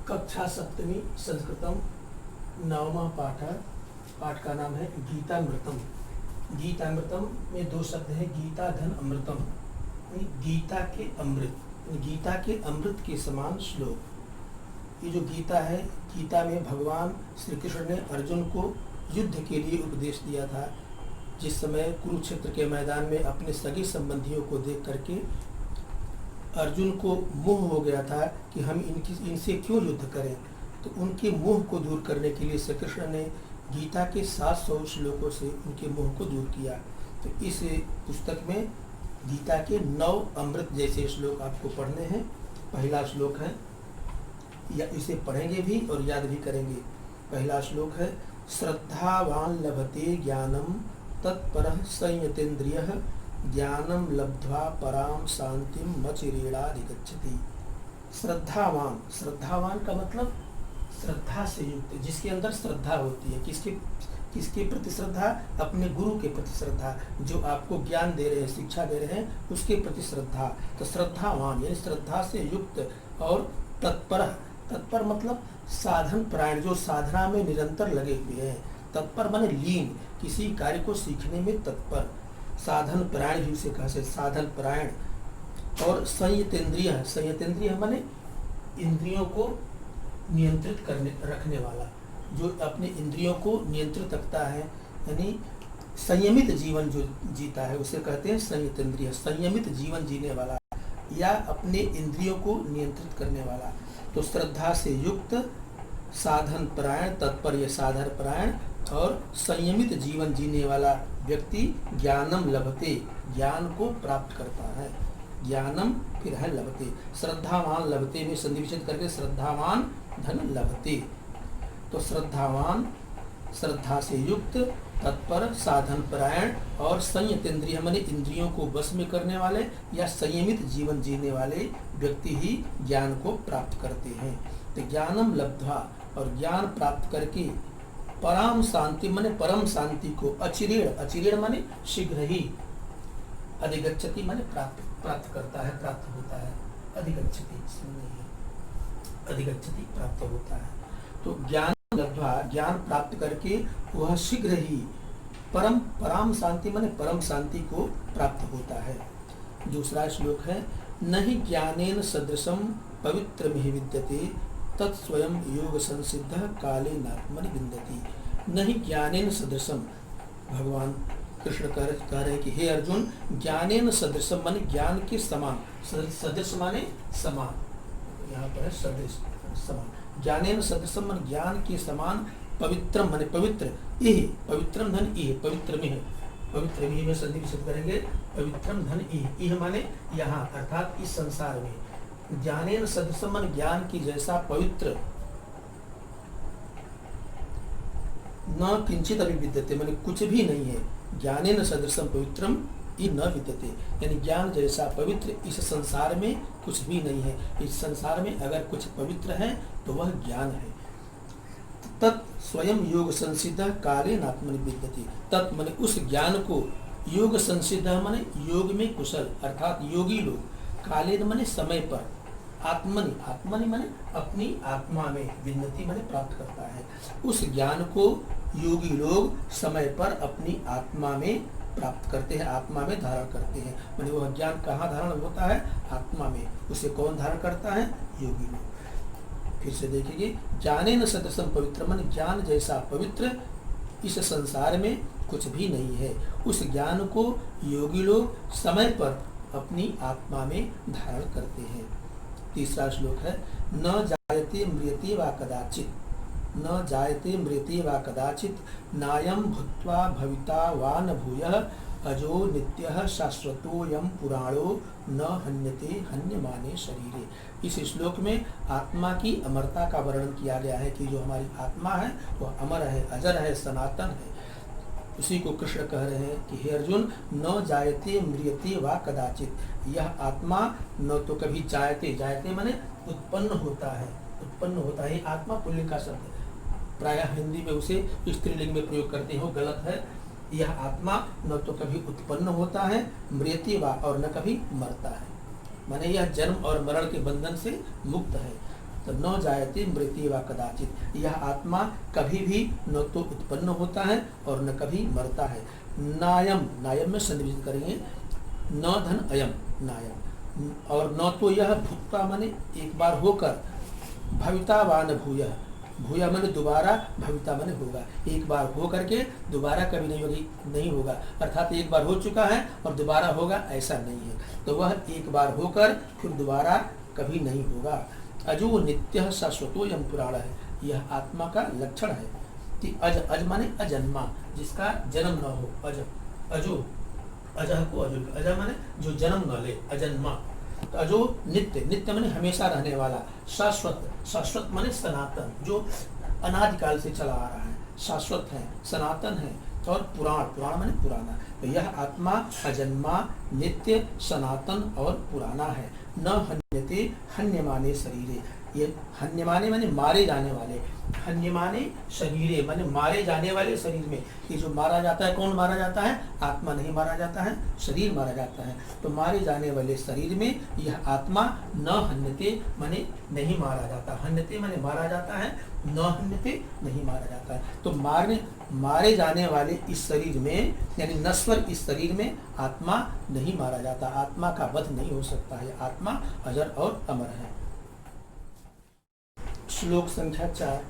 कक्षा सप्तमी संस्कृतम नवमा पाठ। पाठ का नाम है गीतामृतम। गीतामृतम में दो शब्द हैं, गीता धन अमृतम। गीता के अमृत, गीता के अमृत के समान श्लोक। ये जो गीता है, गीता में भगवान श्री कृष्ण ने अर्जुन को युद्ध के लिए उपदेश दिया था। जिस समय कुरुक्षेत्र के मैदान में अपने सगे संबंधियों को देख करके अर्जुन को मोह हो गया था कि हम इनसे क्यों युद्ध करें, तो उनके मोह को दूर करने के लिए श्री कृष्ण ने गीता के 700 श्लोकों से उनके मोह को दूर किया। तो इस पुस्तक में गीता के 9 अमृत जैसे श्लोक आपको पढ़ने हैं। पहला श्लोक है, या इसे पढ़ेंगे भी और याद भी करेंगे। पहला श्लोक है, श्रद्धावान लभते ज्ञानम तत्परः संयतेन्द्रियः ज्ञानम लब्ध्वा पराम शांतिम मचिरेणाधिगच्छति। श्रद्धावान, श्रद्धावान का मतलब श्रद्धा से युक्त, जिसके अंदर श्रद्धा होती है। किसके प्रति श्रद्धा? अपने गुरु के प्रति श्रद्धा, जो आपको ज्ञान दे रहे हैं, शिक्षा दे रहे हैं, उसके प्रति श्रद्धा। तो श्रद्धावान यानी श्रद्धा से युक्त। और तत्पर, तत्पर मतलब साधन परायण, जो साधना में निरंतर लगे हुए हैं। तत्पर माने लीन, किसी कार्य को सीखने में तत्पर। साधन परायण भी उसे कहा से साधन परायण। और संयतेन्द्रिय, संयतेन्द्रिय माने इंद्रियों को नियंत्रित रखने वाला, जो अपने इंद्रियों को नियंत्रित रखता है, यानी संयमित जीवन जो जीता है उसे कहते हैं संयतेन्द्रिय। संयमित जीवन जीने वाला या अपने इंद्रियों को नियंत्रित करने वाला। तो श्रद्धा से युक्त, साधन परायण, तत्पर साधन परायण और संयमित जीवन जीने वाला व्यक्ति ज्ञानम लभते, ज्ञान को प्राप्त करता है। ज्ञानम फिर है लभते, श्रद्धावान लभते में संधि विच्छेद करके श्रद्धावान धन लभते। तो श्रद्धावान श्रद्धा से युक्त, तत्पर, साधन परायण और संयतेन्द्रिय माने इंद्रियों को वश में करने वाले या संयमित जीवन जीने वाले व्यक्ति ही ज्ञान को प्राप्त करते हैं। तो ज्ञानम लब्ध्वा, और ज्ञान प्राप्त करके पराम शांति माने परम शांति को, अचिरेण, अचिरेण माने शीघ्र ही, अधिगच्छति माने प्राप्त करता है, प्राप्त होता है। अधिगच्छति इसमें नहीं है, अधिगच्छति प्राप्त होता है। तो ज्ञान लब्ध्वा, ज्ञान प्राप्त करके वह शीघ्र ही पराम शांति माने परम शांति को प्राप्त होता है। दूसरा श्लोक है, नहि ज्ञानेन सदृशम पवित्रमिह विद्यते तत्स्वयं योग संसिद्ध काले नात्मनि विन्दति। नहीं ज्ञानेन सदृशम, भगवान कृष्ण कह रहे कि हे अर्जुन, ज्ञानेन सदृशम माने ज्ञान के समान, सदृश माने समान, यहाँ पर है सदृश समान। ज्ञानेन सदृशम माने ज्ञान के समान, पवित्रम माने पवित्र, इह पवित्रम धन इह, पवित्र में, पवित्र में संधि विच्छेद करेंगे, पवित्रम धन इह माने यहाँ, अर्थात इस संसार में। ज्ञानेन सदृशम माने ज्ञान की जैसा पवित्र, न किंचित अभी विद्यते माने कुछ भी नहीं है। ज्ञानेन सदृशम पवित्रम इ न विद्यते, यानी ज्ञान जैसा पवित्र इस संसार में कुछ भी नहीं है। इस संसार में अगर कुछ पवित्र है तो वह ज्ञान है। तत् स्वयं योग संसिद्ध काले नात्मनि विद्यते। तत् माने उस ज्ञान को, योग संसिद्ध माने योग में कुशल, अर्थात योगी लोग, काले माने समय पर, आत्मनि, आत्मनि माने अपनी आत्मा में, विन्नति माने प्राप्त करता है। उस ज्ञान को योगी लोग समय पर अपनी आत्मा में प्राप्त करते हैं, आत्मा में धारण करते हैं। माने वह ज्ञान कहाँ धारण होता है? आत्मा में। उसे कौन धारण करता है? योगी लोग। फिर से देखेंगे, ज्ञानेन सदृशम पवित्र माने ज्ञान जैसा पवित्र इस संसार में कुछ भी नहीं है। उस ज्ञान को योगी लोग समय पर अपनी आत्मा में धारण करते हैं। तीसरा श्लोक है, न जायते म्रियते वा कदाचित, न जायते म्रियते वा कदाचित नायं भूत्वा भविता वा न भूयः अजो नित्यः शाश्वतोऽयं पुराणो न हन्यते हन्यमाने शरीरे। इस श्लोक में आत्मा की अमरता का वर्णन किया गया है कि जो हमारी आत्मा है वह अमर है, अजर है, सनातन है। उसी को कृष्ण कह रहे हैं कि हे अर्जुन, न जायते म्रियते वा कदाचित, यह आत्मा न तो कभी जायते, जायते माने उत्पन्न होता है, उत्पन्न होता है। आत्मा पुल्लिंग का शब्द है, प्रायः हिंदी में उसे स्त्रीलिंग में प्रयोग करते हो, गलत है। यह आत्मा न तो कभी उत्पन्न होता है, म्रियते वा, और न कभी मरता है, माने यह जन्म और मरण के बंधन से मुक्त है। तो न जायते मृत्यु वा कदाचित, यह आत्मा कभी भी न तो उत्पन्न होता है और न कभी मरता है। नायम, नायम में संधिविच्छेद करेंगे, न धन अयम नायम, और न तो यह भुक्ता माने एक बार होकर, भविता वा न भूयः, भूया माने दोबारा, भविता माने होगा, एक बार हो करके दोबारा कभी नहीं होगा, अर्थात एक बार हो चुका है और दोबारा होगा ऐसा नहीं है। तो वह एक बार होकर फिर दोबारा कभी नहीं होगा। अजो नित्य शाश्वतो यम पुराण है, यह आत्मा का लक्षण है कि अज, अज माने अजन्मा, जिसका जन्म न हो, अज, अजो, अजह को अजो, अजह माने जो जन्म न ले, अजन्मा। तो अजो नित्य, नित्य माने हमेशा रहने वाला, शाश्वत, शाश्वत माने सनातन, जो अनादिकाल से चला आ रहा है, शाश्वत है, सनातन है, और पुराण, पुराण माने पुराना। तो यह आत्मा अजन्मा, नित्य, सनातन और पुराना है। न हन्यते हन्यमाने शरीरे, ये हन्यमाने माने मारे जाने वाले, हन्यमाने शरीरे माने मारे जाने वाले शरीर में, ये जो मारा जाता है, कौन मारा जाता है? आत्मा नहीं मारा जाता है, शरीर मारा जाता है। तो मारे जाने वाले शरीर में यह आत्मा न हन्यते माने नहीं मारा जाता, हन्यते माने मारा जाता है, न हन्यते नहीं मारा जाता है। तो मारे जाने वाले इस शरीर में, यानी नश्वर इस शरीर में आत्मा नहीं मारा जाता, आत्मा का वध नहीं हो सकता है, आत्मा अजर और अमर है। श्लोक संख्या 4।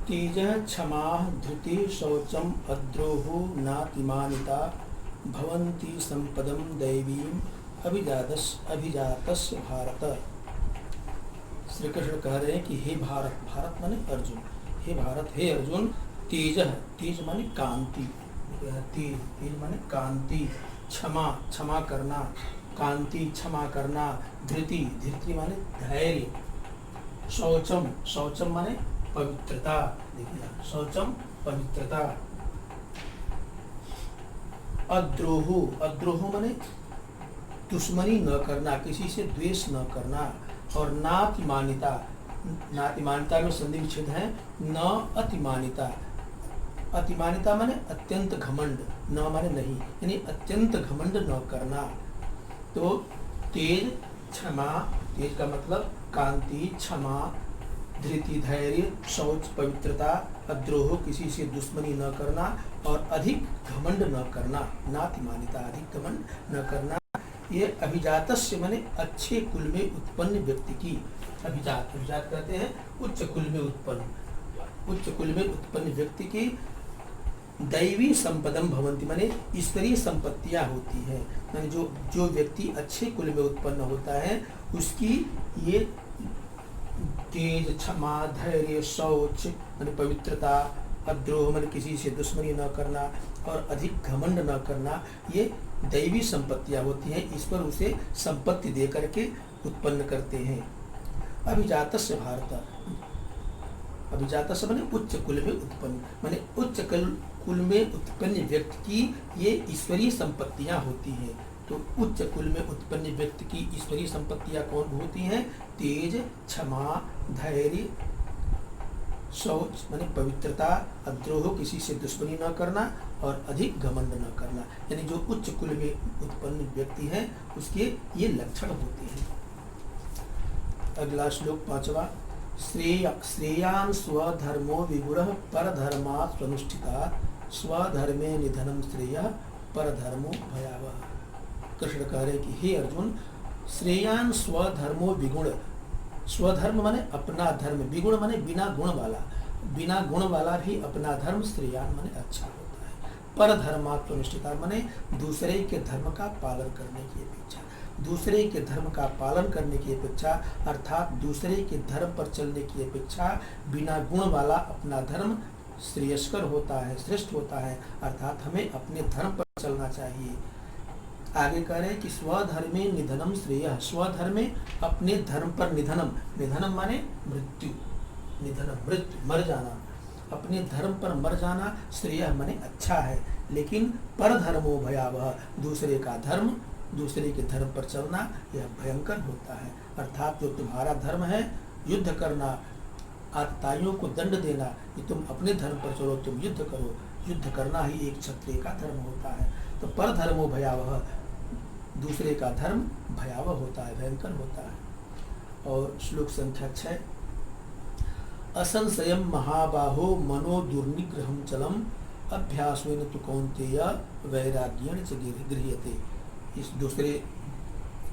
तेज क्षमा धृति शौचम अद्रोहो नातिमानिता भवन्ति संपदम दैवीम अभिजातस्य भारत। श्री कृष्ण कह रहे हैं कि हे भारत, भारत माने अर्जुन, हे भारत, हे अर्जुन, तेज, तेज माने कांति, तेज माने कांति, क्षमा, क्षमा करना, कांति क्षमा करना, धृति, धृति माने धैर्य, शौचम, शौचम माने पवित्रता, देखिए शौचम पवित्रता, अद्रोहो, अद्रोहो माने दुश्मनी न करना, किसी से द्वेष न करना, और नातिमानिता, नातिमानिता में संधि विच्छेद है, न अतिमानिता, अतिमानिता माने अत्यंत घमंड, न माने नहीं, यानी अत्यंत घमंड न करना। तो तेज, क्षमा, तेज का मतलब कांति, क्षमा, धृति धैर्य, शौच पवित्रता, अद्रोह किसी से दुश्मनी न करना, और अधिक घमंड न करना, नातिमानिता अधिक घमंड न करना। ये अभिजातस्य माने अच्छे कुल में उत्पन्न व्यक्ति की, अभिजात, अभिजात कहते हैं उच्च कुल में उत्पन्न, उच्च कुल में उत्पन्न व्यक्ति की दैवी संपदम भवंती माने ईश्वरीय संपत्तियां होती है, माने जो व्यक्ति अच्छे कुल में उत्पन्न होता है उसकी ये तेज, क्षमा, धैर्य, शौच माने पवित्रता, अद्रोह माने किसी से दुश्मनी न करना, और अधिक घमंड न करना, ये दैवी संपत्तियां होती हैं, ईश्वर उसे संपत्ति दे करके उत्पन्न करते हैं। अभिजातस्य भारत, अभिजातस्य माने उच्च कुल में उत्पन्न, माने उच्च कुल में उत्पन्न व्यक्ति की ये ईश्वरीय संपत्तियां होती हैं। तो उच्च कुल में उत्पन्न व्यक्ति की ईश्वरीय संपत्तियां कौन होती हैं? तेज, क्षमा, धैर्य, शौच माने पवित्रता, अद्रोह किसी से दुश्मनी न करना, और अधिक घमंड न करना, यानी जो उच्च कुल में उत्पन्न व्यक्ति है उसके ये लक्षण होते हैं। अगला श्लोक 5वां। श्रेयान् स्वधर्मो विगुणः परधर्मात् स्वनुष्ठितात् स्वधर्मे निधनं श्रेयः परधर्मो भयावह। कृष्ण कह रहे कि हे अर्जुन, श्रेयान् स्वधर्मो विगुण, स्वधर्म माने अपना धर्म, विगुण माने बिना गुण वाला, बिना गुण वाला भी अपना धर्म, श्रेयान माने अच्छा होता है, परधर्मात् स्वनुष्ठितात् माने दूसरे के धर्म का पालन करने की अपेक्षा, दूसरे के धर्म का पालन करने की अपेक्षा, अर्थात दूसरे के धर्म पर चलने की अपेक्षा बिना गुण वाला अपना धर्म श्रेयस्कर होता है, श्रेष्ठ होता है, अर्थात हमें अपने धर्म पर चलना चाहिए। आगे कह रहे हैं कि स्वधर्मे निधनम श्रेय, स्वधर्मे अपने धर्म पर निधनम, निधनम माने मृत्यु, निधनम मृत्यु, मर जाना, अपने धर्म पर मर जाना श्रेय माने अच्छा है, लेकिन परधर्मो भयावह, दूसरे का धर्म, दूसरे के धर्म पर चलना यह भयंकर होता है। अर्थात जो तुम्हारा धर्म है, युद्ध करना, आतताइयों को दंड देना, कि तुम अपने धर्म पर चलो, तुम युद्ध करो, युद्ध करना ही एक क्षत्रिय का धर्म होता है। तो परधर्मो भयावह, दूसरे का धर्म भयावह होता है, भयंकर होता है। और श्लोक संख्या 6। असंशयम महाबाहो मनो दुर्निग्रहम चलम अभ्यासेन तु कौन्तेय वैराग्येण च गृह्यते। इस दूसरे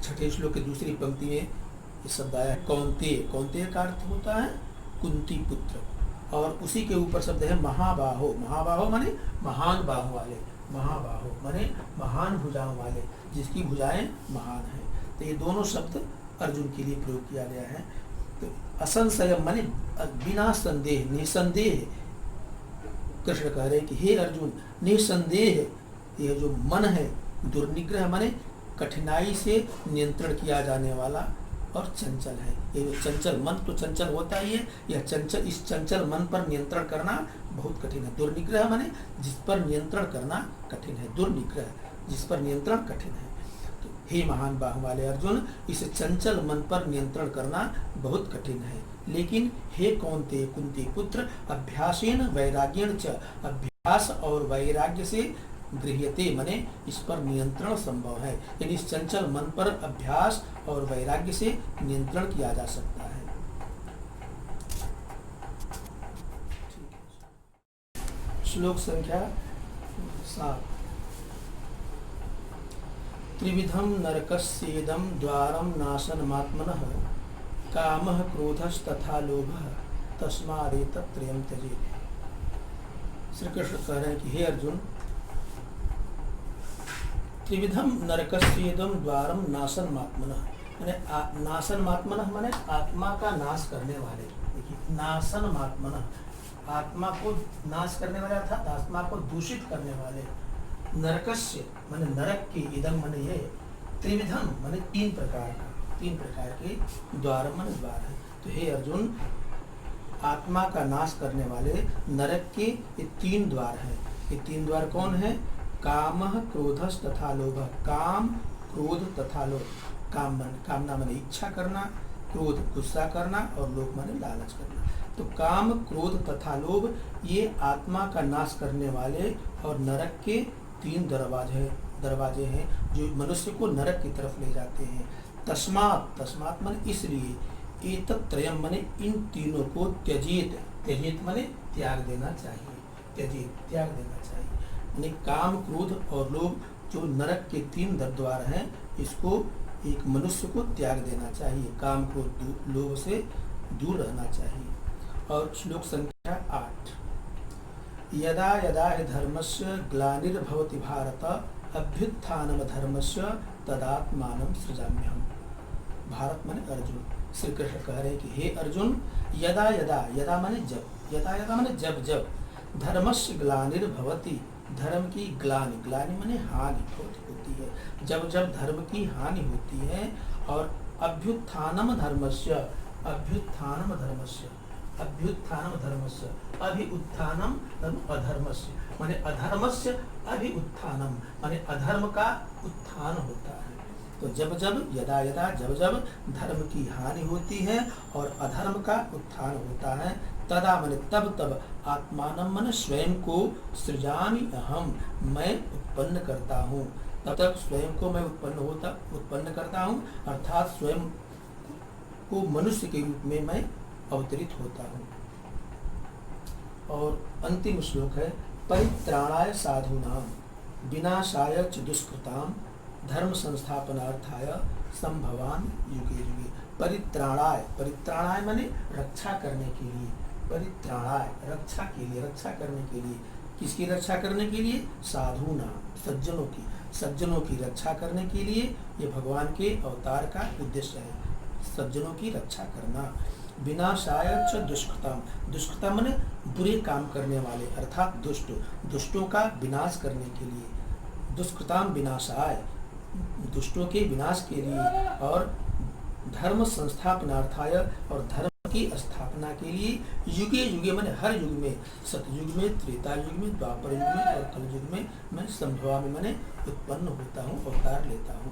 6ठे श्लोक की दूसरी पंक्ति में ये शब्द आया है कौन्तेय। कौन्तेय का अर्थ होता है कुंती पुत्र, और उसी के ऊपर शब्द है महाबाहो। महाबाहो माने महान बाहु वाले, महाबाहो माने महान भुजाओं वाले, जिसकी भुजाएं महान हैं। तो ये दोनों शब्द अर्जुन के लिए प्रयोग किया गया है। तो असंशय माने बिना संदेह, निसंदेह। कृष्ण कह रहे हैं कि हे अर्जुन, निसंदेह यह जो मन है, दुर्निग्रह माने कठिनाई से नियंत्रण किया जाने वाला और चंचल है। ये चंचल मन तो चंचल होता ही है, यह चंचल, इस चंचल मन पर नियंत्रण करना बहुत कठिन है। दुर्निग्रह माने जिस पर नियंत्रण करना कठिन है, दुर्निग्रह जिस पर नियंत्रण कठिन है। तो हे महान बाहु वाले अर्जुन, इस चंचल मन पर नियंत्रण करना बहुत कठिन है। लेकिन हे कौन्तेय कुंती पुत्र, अभ्यासेन वैराग्येण च, अभ्यास और वैराग्य से गृह्यते माने इस पर नियंत्रण संभव है। यानी इस चंचल मन पर अभ्यास और वैराग्य से नियंत्रण किया जा सकता है। श्लोक संख्या 7। त्रिविधम नरकस्येदं द्वारं नाशनमात्मनः कामः क्रोधस्तथा लोभः तस्मादेतत् त्रयं त्यजेत्। श्री कृष्ण कह रहे हैं कि हे अर्जुन, त्रिविधम नरकस्येदं द्वारम नाशनमात्मनः माने नाशनमात्मनः माने आत्मा का नाश करने वाले। देखिए नाशनमात्मनः आत्मा को नाश करने वाले अर्थात आत्मा को दूषित करने वाले। नरकस्य माने नरक के, इदम माने ये, त्रिविधम माने तीन प्रकार के द्वार माने द्वार है। तो हे अर्जुन, आत्मा का नाश करने वाले नरक के ये तीन द्वार हैं। ये तीन द्वार कौन है? कामः क्रोधस् तथा लोभ। काम, क्रोध तथा लोभ। कामना माने इच्छा करना, क्रोध गुस्सा करना, और लोभ माने लालच करना। तो काम, क्रोध तथा लोभ ये आत्मा का नाश करने वाले और नरक के तीन दरवाजे हैं जो मनुष्य को नरक की तरफ ले जाते हैं। तस्मात् माने इसलिए, एतत् त्रयम् माने इन तीनों को त्यजेत माने त्याग देना चाहिए। त्याग देना चाहिए। यानी काम, क्रोध और लोभ जो नरक के तीन द्वार हैं, इसको एक मनुष्य को त्याग देना चाहिए। काम, क्रोध, लोभ से दूर रहना चाहिए। और श्लोक संख्या 8। यदा यदा हि धर्मस्य ग्लानिर्भवति भारत अभ्युत्थानम धर्मस्य तदात्मानं सृजाम्यहम्। भारत माने अर्जुन। श्री कृष्ण कह रहे हैं कि हे अर्जुन, यदा यदा माने जब धर्मस्य ग्लानिर्भवति, धर्म की ग्लानि माने हानि होती है। जब धर्म की हानि होती है, और अभ्युत्थानम धर्मस्य, अभिउत्थानम अधर्मस्य माने अधर्मस्य अभिउत्थानम माने अधर्म का उत्थान होता है। तो यदा जब धर्म की हानि होती है और अधर्म का उत्थान होता है, तदा माने तब आत्मानं माने स्वयं को सृजामि अहम, मैं उत्पन्न करता हूँ। तब तक स्वयं को मैं उत्पन्न करता हूँ, अर्थात स्वयं को मनुष्य के रूप में मैं अवतरित होता हूँ। और अंतिम श्लोक है, परित्राणाय साधूनां विनाशाय च दुष्कृतां धर्म संस्थापनार्थाय संभवान युगे युगे। परित्राणाय माने रक्षा करने के लिए। परित्राणाय रक्षा करने के लिए। किसकी रक्षा करने के लिए? साधूनां, सज्जनों की रक्षा करने के लिए ये भगवान के अवतार का उद्देश्य है। सज्जनों की रक्षा करना। विनाशाय च दुष्कृतां माने बुरे काम करने वाले, अर्थात दुष्टों का विनाश करने के लिए। दुष्कृतां विनाशाय, दुष्टों के विनाश के लिए। और धर्म संस्थापनार्थाय, और धर्म की स्थापना के लिए। युगे माने हर युग में, सतयुग में, त्रेता युग में, द्वापर युग में और कलयुग में मैं संभवामि माने उत्पन्न होता हूँ, अवतार लेता हूँ।